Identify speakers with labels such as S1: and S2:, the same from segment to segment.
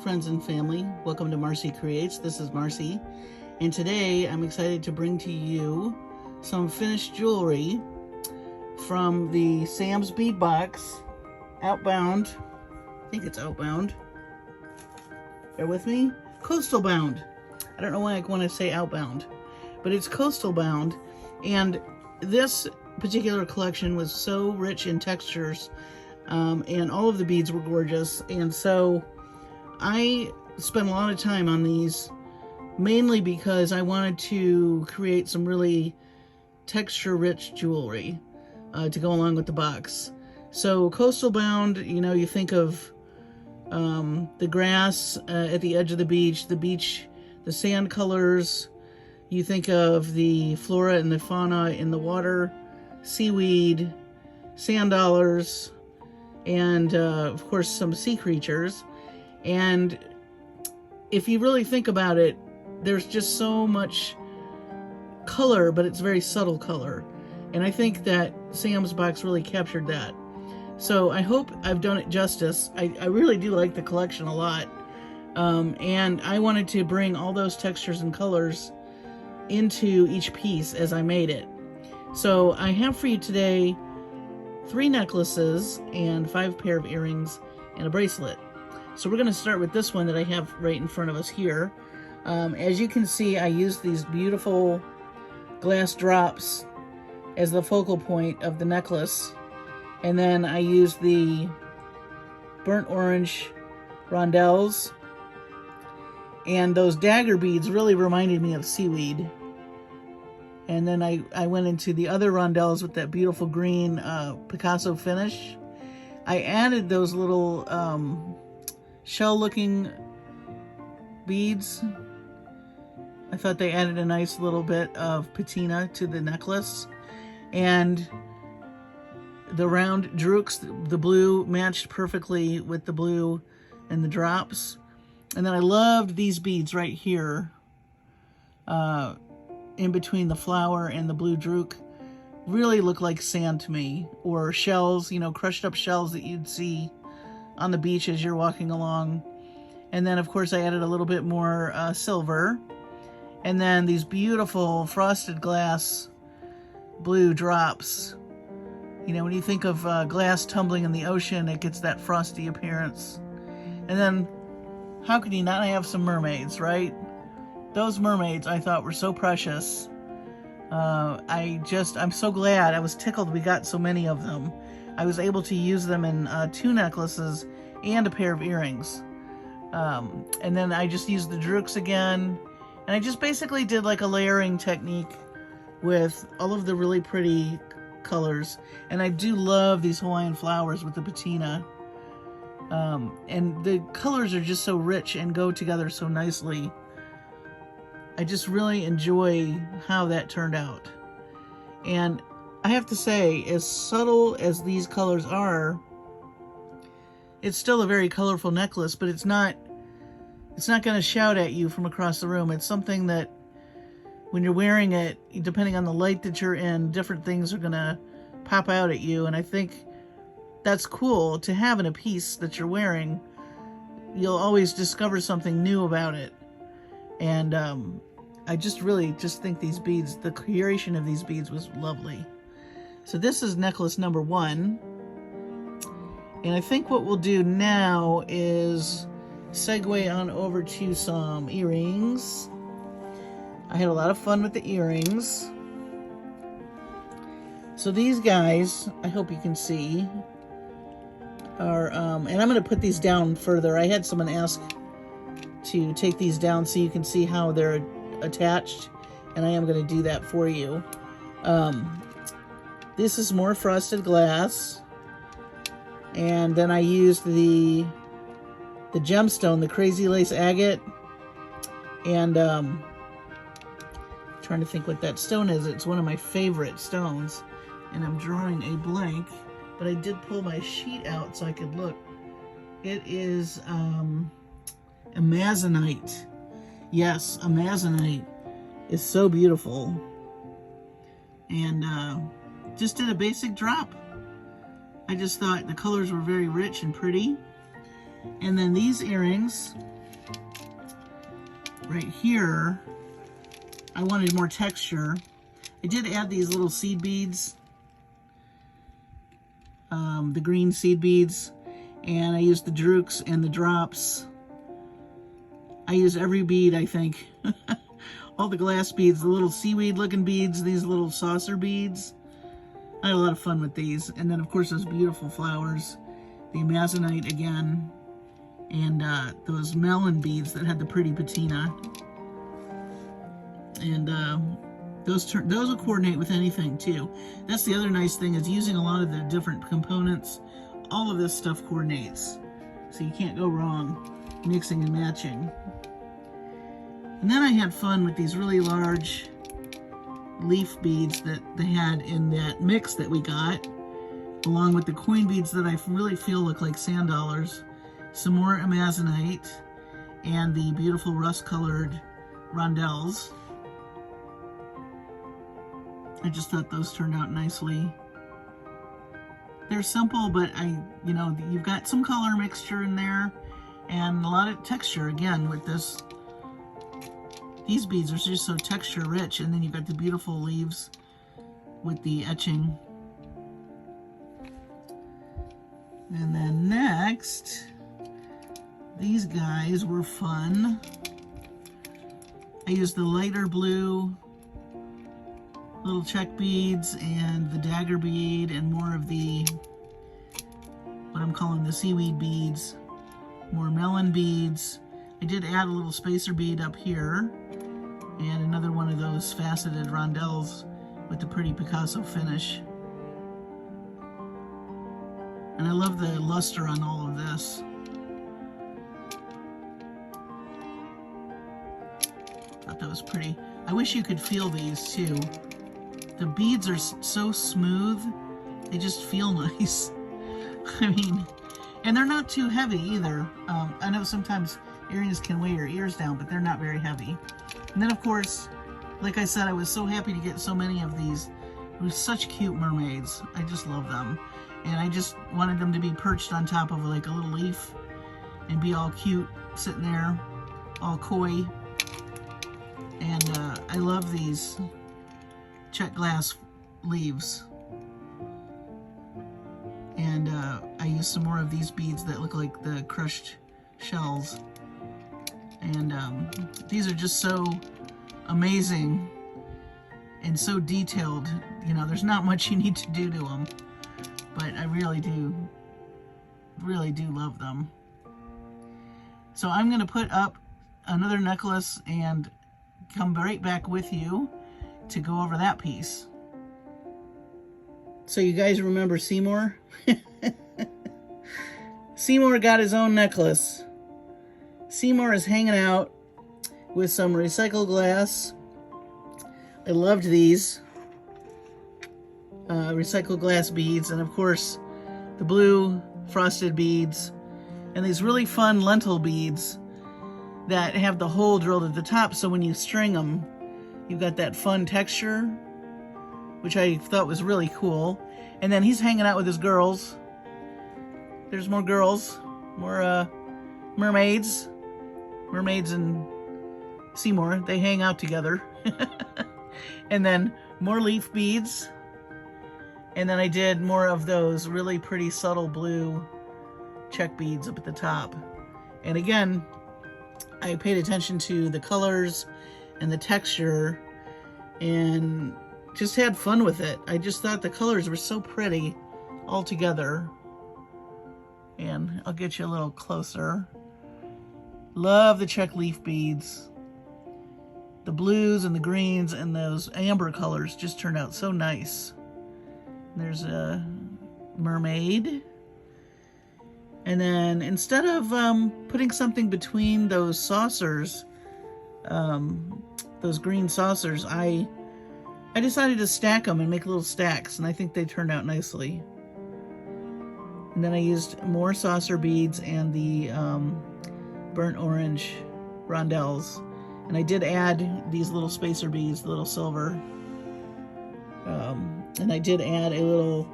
S1: friends and family, welcome to Marcie Creates. This is Marcie, and today I'm excited to bring to you some finished jewelry from the Sam's Bead box, Outbound. I think it's Outbound. Bear with me. Coastal Bound. I don't know why I want to say Outbound, but it's Coastal Bound, and this particular collection was so rich in textures, and all of the beads were gorgeous, and so I spent a lot of time on these, mainly because I wanted to create some really texture-rich jewelry to go along with the box. So Coastal Bound, you know, you think of the grass at the edge of the beach, the sand colors. You think of the flora and the fauna in the water, seaweed, sand dollars, and of course some sea creatures. And if you really think about it, there's just so much color, but it's very subtle color. And I think that Sam's box really captured that. So I hope I've done it justice. I really do like the collection a lot. And I wanted to bring all those textures and colors into each piece as I made it. So I have for you today 3 necklaces and 5 pair of earrings and a bracelet. So we're going to start with this one that I have right in front of us here. As you can see, I used these beautiful glass drops as the focal point of the necklace. And then I used the burnt orange rondelles. And those dagger beads really reminded me of seaweed. And then I went into the other rondelles with that beautiful green Picasso finish. I added those little shell-looking beads. I thought they added a nice little bit of patina to the necklace. And the round drooks, the blue, matched perfectly with the blue and the drops. And then I loved these beads right here, in between the flower and the blue drook. Really look like sand to me, or shells, you know, crushed up shells that you'd see on the beach as you're walking along. And then of course I added a little bit more silver, and then these beautiful frosted glass blue drops. You know, when you think of glass tumbling in the ocean, it gets that frosty appearance. And then how could you not have some mermaids, right? Those mermaids I thought were so precious. I'm so glad. I was tickled we got so many of them. I was able to use them in 2 necklaces and a pair of earrings. And then I just used the drooks again. And I just basically did like a layering technique with all of the really pretty colors. And I do love these Hawaiian flowers with the patina. And the colors are just so rich and go together so nicely. I just really enjoy how that turned out. And I have to say, as subtle as these colors are, it's still a very colorful necklace, but it's not going to shout at you from across the room. It's something that when you're wearing it, depending on the light that you're in, different things are going to pop out at you. And I think that's cool to have in a piece that you're wearing. You'll always discover something new about it. And I just really think these beads, the curation of these beads was lovely. So this is necklace number 1. And I think what we'll do now is segue on over to some earrings. I had a lot of fun with the earrings. So these guys, I hope you can see, are, and I'm going to put these down further. I had someone ask to take these down so you can see how they're attached, and I am going to do that for you. This is more frosted glass, and then I used the gemstone, the crazy lace agate, and trying to think what that stone is. It's one of my favorite stones, and I'm drawing a blank, but I did pull my sheet out so I could look. It is amazonite. Yes, amazonite is so beautiful. And just did a basic drop. I just thought the colors were very rich and pretty. And then these earrings right here, I wanted more texture. I did add these little seed beads, the green seed beads, and I used the drooks and the drops. I used every bead, I think. All the glass beads, the little seaweed looking beads, these little saucer beads. I had a lot of fun with these. And then of course those beautiful flowers, the amazonite again, and those melon beads that had the pretty patina. And those will coordinate with anything too. That's the other nice thing, is using a lot of the different components. All of this stuff coordinates, so you can't go wrong mixing and matching. And then I had fun with these really large leaf beads that they had in that mix that we got, along with the coin beads that I really feel look like sand dollars, some more amazonite, and the beautiful rust-colored rondelles. I just thought those turned out nicely. They're simple, but you know, you've got some color mixture in there and a lot of texture again with this. These beads are just so texture rich, and then you've got the beautiful leaves with the etching. And then next, these guys were fun. I used the lighter blue little check beads and the dagger bead and more of the, what I'm calling the seaweed beads, more melon beads. I did add a little spacer bead up here and another one of those faceted rondelles with the pretty Picasso finish. And I love the luster on all of this. Thought that was pretty. I wish you could feel these too. The beads are so smooth, they just feel nice. I mean, and they're not too heavy either. I know sometimes earrings can weigh your ears down, but they're not very heavy. And then of course, like I said, I was so happy to get so many of these. They're such cute mermaids. I just love them. And I just wanted them to be perched on top of like a little leaf and be all cute, sitting there, all coy. And I love these check glass leaves. And I used some more of these beads that look like the crushed shells. And these are just so amazing and so detailed. You know, there's not much you need to do to them, but I really do love them. So I'm going to put up another necklace and come right back with you to go over that piece. So you guys remember Seymour? Seymour got his own necklace. Seymour is hanging out with some recycled glass. I loved these recycled glass beads, and of course the blue frosted beads, and these really fun lentil beads that have the hole drilled at the top, so when you string them, you've got that fun texture, which I thought was really cool. And then he's hanging out with his girls. There's more girls, more mermaids. Mermaids and Seymour, they hang out together. And then more leaf beads. And then I did more of those really pretty subtle blue check beads up at the top. And again, I paid attention to the colors and the texture and just had fun with it. I just thought the colors were so pretty all together. And I'll get you a little closer. Love the check leaf beads. The blues and the greens and those amber colors just turned out so nice. There's a mermaid. And then instead of putting something between those saucers, those green saucers, I decided to stack them and make little stacks, and I think they turned out nicely. And then I used more saucer beads and the burnt orange rondelles. And I did add these little spacer beads, the little silver. And I did add a little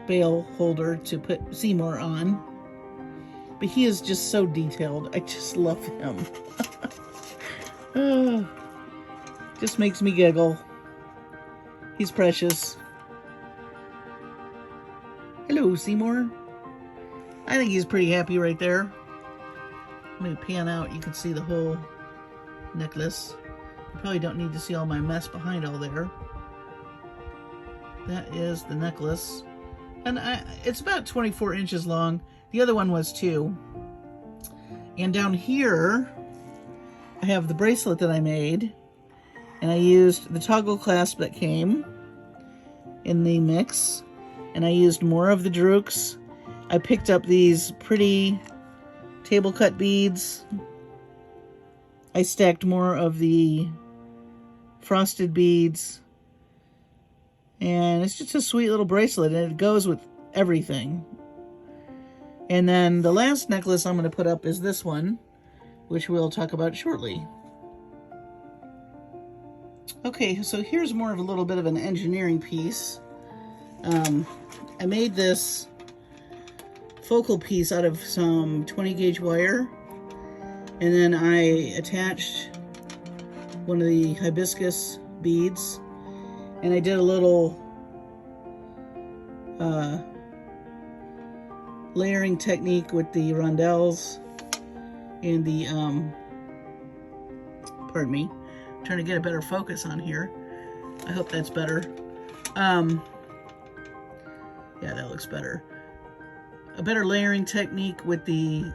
S1: bail holder to put Seymour on. But he is just so detailed. I just love him. Just makes me giggle. He's precious. Hello, Seymour. I think he's pretty happy right there. Let me pan out. You can see the whole necklace. You probably don't need to see all my mess behind all there. That is the necklace. And it's about 24 inches long. The other one was too. And down here, I have the bracelet that I made. And I used the toggle clasp that came in the mix. And I used more of the Drooks. I picked up these pretty table cut beads. I stacked more of the frosted beads. And it's just a sweet little bracelet, and it goes with everything. And then the last necklace I'm going to put up is this one, which we'll talk about shortly. Okay, so here's more of a little bit of an engineering piece. I made this focal piece out of some 20 gauge wire, and then I attached one of the hibiscus beads, and I did a little layering technique with the rondelles and the pardon me, I'm trying to get a better focus on here. I hope that's better. Yeah, that looks better. A better layering technique with these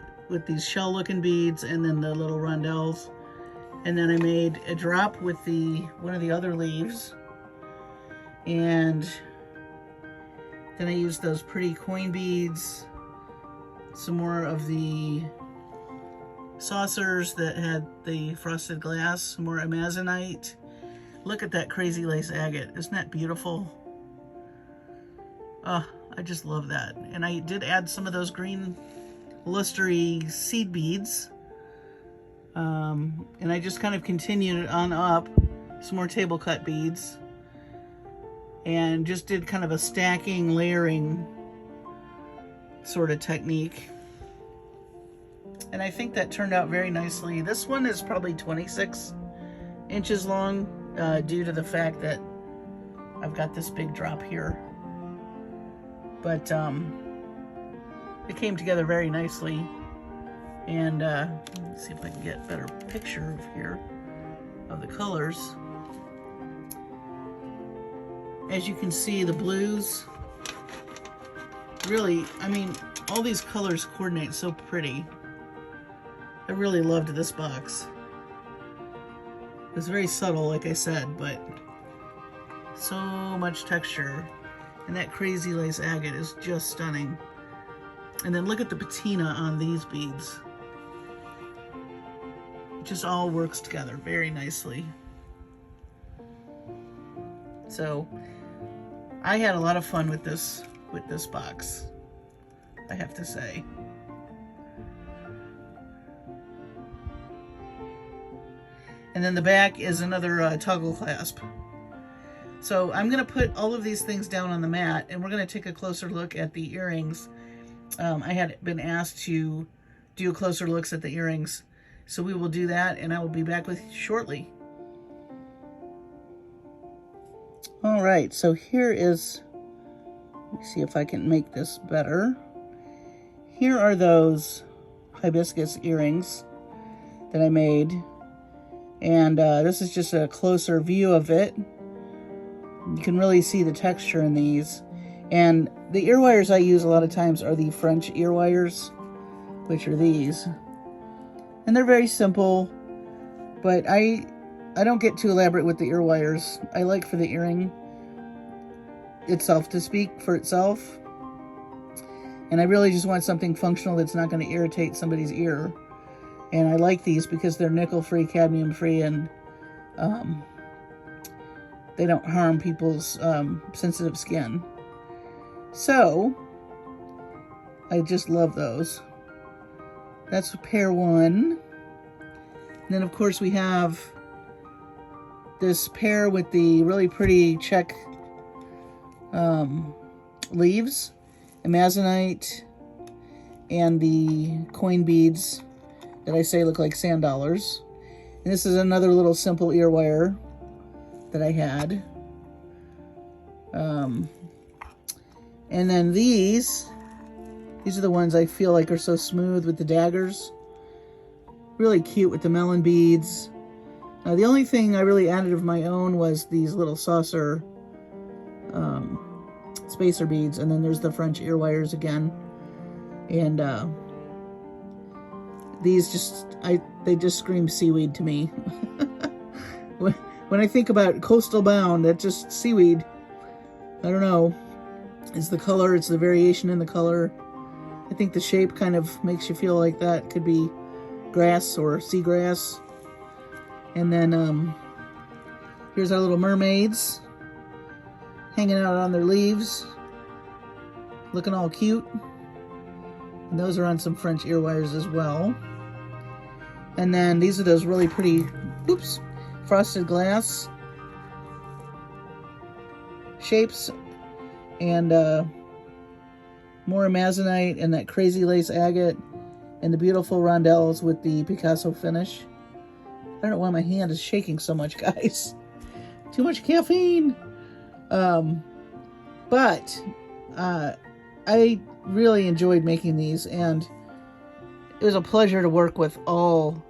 S1: shell looking beads and then the little rondelles. And then I made a drop with one of the other leaves. And then I used those pretty coin beads, some more of the saucers that had the frosted glass, some more amazonite. Look at that crazy lace agate. Isn't that beautiful? Oh, I just love that. And I did add some of those green lustery seed beads. And I just kind of continued on up, some more table cut beads. And just did kind of a stacking, layering sort of technique. And I think that turned out very nicely. This one is probably 26 inches long due to the fact that I've got this big drop here. But it came together very nicely. And let's see if I can get a better picture of here of the colors. As you can see, the blues, really, I mean, all these colors coordinate so pretty. I really loved this box. It was very subtle, like I said, but so much texture. And that crazy lace agate is just stunning. And then look at the patina on these beads. It just all works together very nicely. So I had a lot of fun with this box, I have to say. And then the back is another toggle clasp. So I'm going to put all of these things down on the mat, and we're going to take a closer look at the earrings. I had been asked to do closer looks at the earrings, so we will do that, and I will be back with you shortly. All right, so here is, let me see if I can make this better. Here are those hibiscus earrings that I made. And this is just a closer view of it. You can really see the texture in these. And the ear wires I use a lot of times are the French ear wires, which are these. And they're very simple, but I don't get too elaborate with the ear wires. I like for the earring itself to speak for itself. And I really just want something functional that's not going to irritate somebody's ear. And I like these because they're nickel-free, cadmium-free, and they don't harm people's sensitive skin. So, I just love those. That's pair one. And then, of course, we have this pair with the really pretty check leaves. Amazonite, and the coin beads that I say look like sand dollars. And this is another little simple ear wire that I had. And then these are the ones I feel like are so smooth with the daggers. Really cute with the melon beads. The only thing I really added of my own was these little saucer spacer beads, and then there's the French ear wires again. And these they just scream seaweed to me. When I think about coastal bound, that's just seaweed. I don't know. It's the color, it's the variation in the color. I think the shape kind of makes you feel like that could be grass or seagrass. And then here's our little mermaids hanging out on their leaves, looking all cute. And those are on some French ear wires as well. And then these are those really pretty, frosted glass shapes, and more amazonite, and that crazy lace agate, and the beautiful rondelles with the Picasso finish. I don't know why my hand is shaking so much, guys. Too much caffeine. But I really enjoyed making these, and it was a pleasure to work with all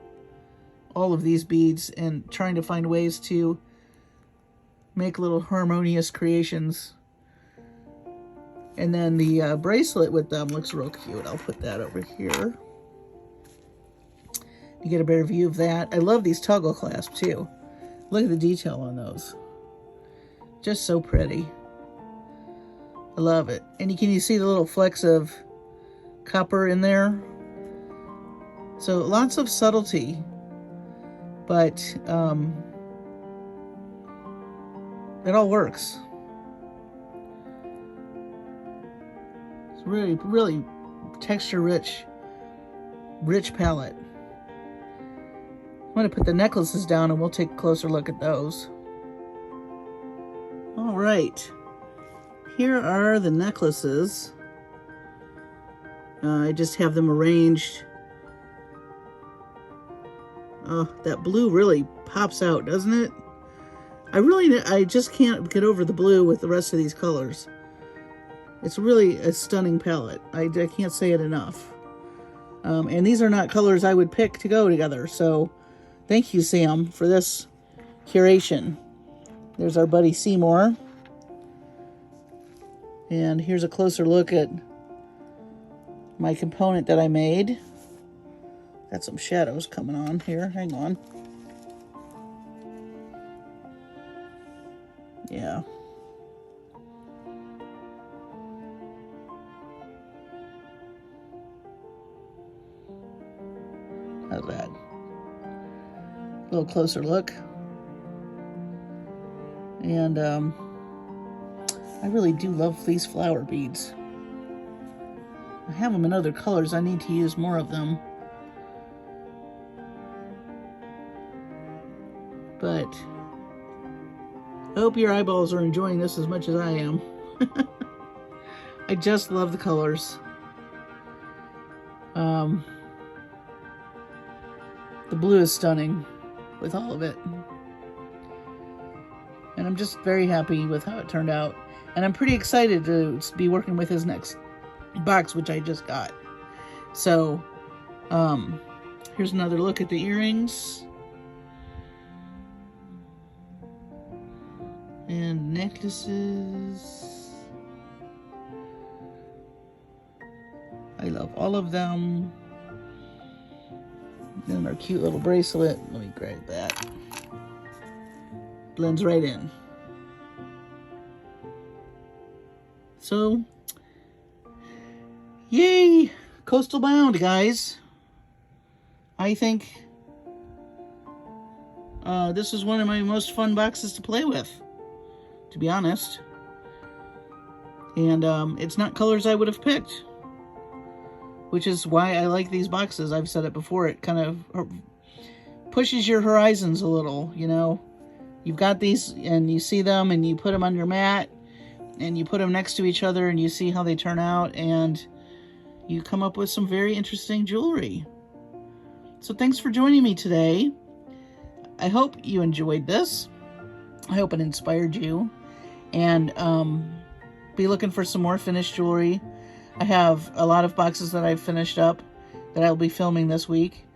S1: of these beads and trying to find ways to make little harmonious creations. And then the bracelet with them looks real cute. I'll put that over here. You get a better view of that. I love these toggle clasps too. Look at the detail on those. Just so pretty. I love it. And can you see the little flecks of copper in there? So lots of subtlety, but it all works. It's really, really texture rich palette. I'm going to put the necklaces down and we'll take a closer look at those. All right. Here are the necklaces. I just have them arranged. Oh, that blue really pops out, doesn't it? I just can't get over the blue with the rest of these colors. It's really a stunning palette. I can't say it enough. And these are not colors I would pick to go together. So thank you, Sam, for this curation. There's our buddy Seymour. And here's a closer look at my component that I made. Got some shadows coming on here. Hang on. Yeah. How's that? A little closer look. And I really do love these flower beads. I have them in other colors. I need to use more of them. But I hope your eyeballs are enjoying this as much as I am. I just love the colors. The blue is stunning with all of it. And I'm just very happy with how it turned out. And I'm pretty excited to be working with his next box, which I just got. So, here's another look at the earrings. And necklaces. I love all of them. And our cute little bracelet. Let me grab that. Blends right in. So, yay! Coastal bound, guys. I think this is one of my most fun boxes to play with, to be honest. And it's not colors I would have picked, which is why I like these boxes. I've said it before. It kind of pushes your horizons a little, you know. You've got these and you see them and you put them on your mat and you put them next to each other and you see how they turn out, and you come up with some very interesting jewelry. So thanks for joining me today. I hope you enjoyed this. I hope it inspired you. And be looking for some more finished jewelry. I have a lot of boxes that I've finished up that I'll be filming this week.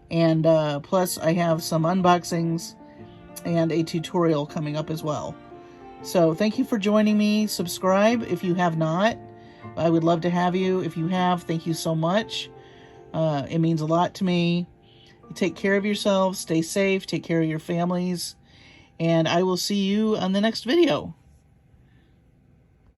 S1: And plus I have some unboxings and a tutorial coming up as well. So thank you for joining me. Subscribe if you have not. I would love to have you. If you have, thank you so much. It means a lot to me. Take care of yourselves. Stay safe. Take care of your families. And I will see you on the next video.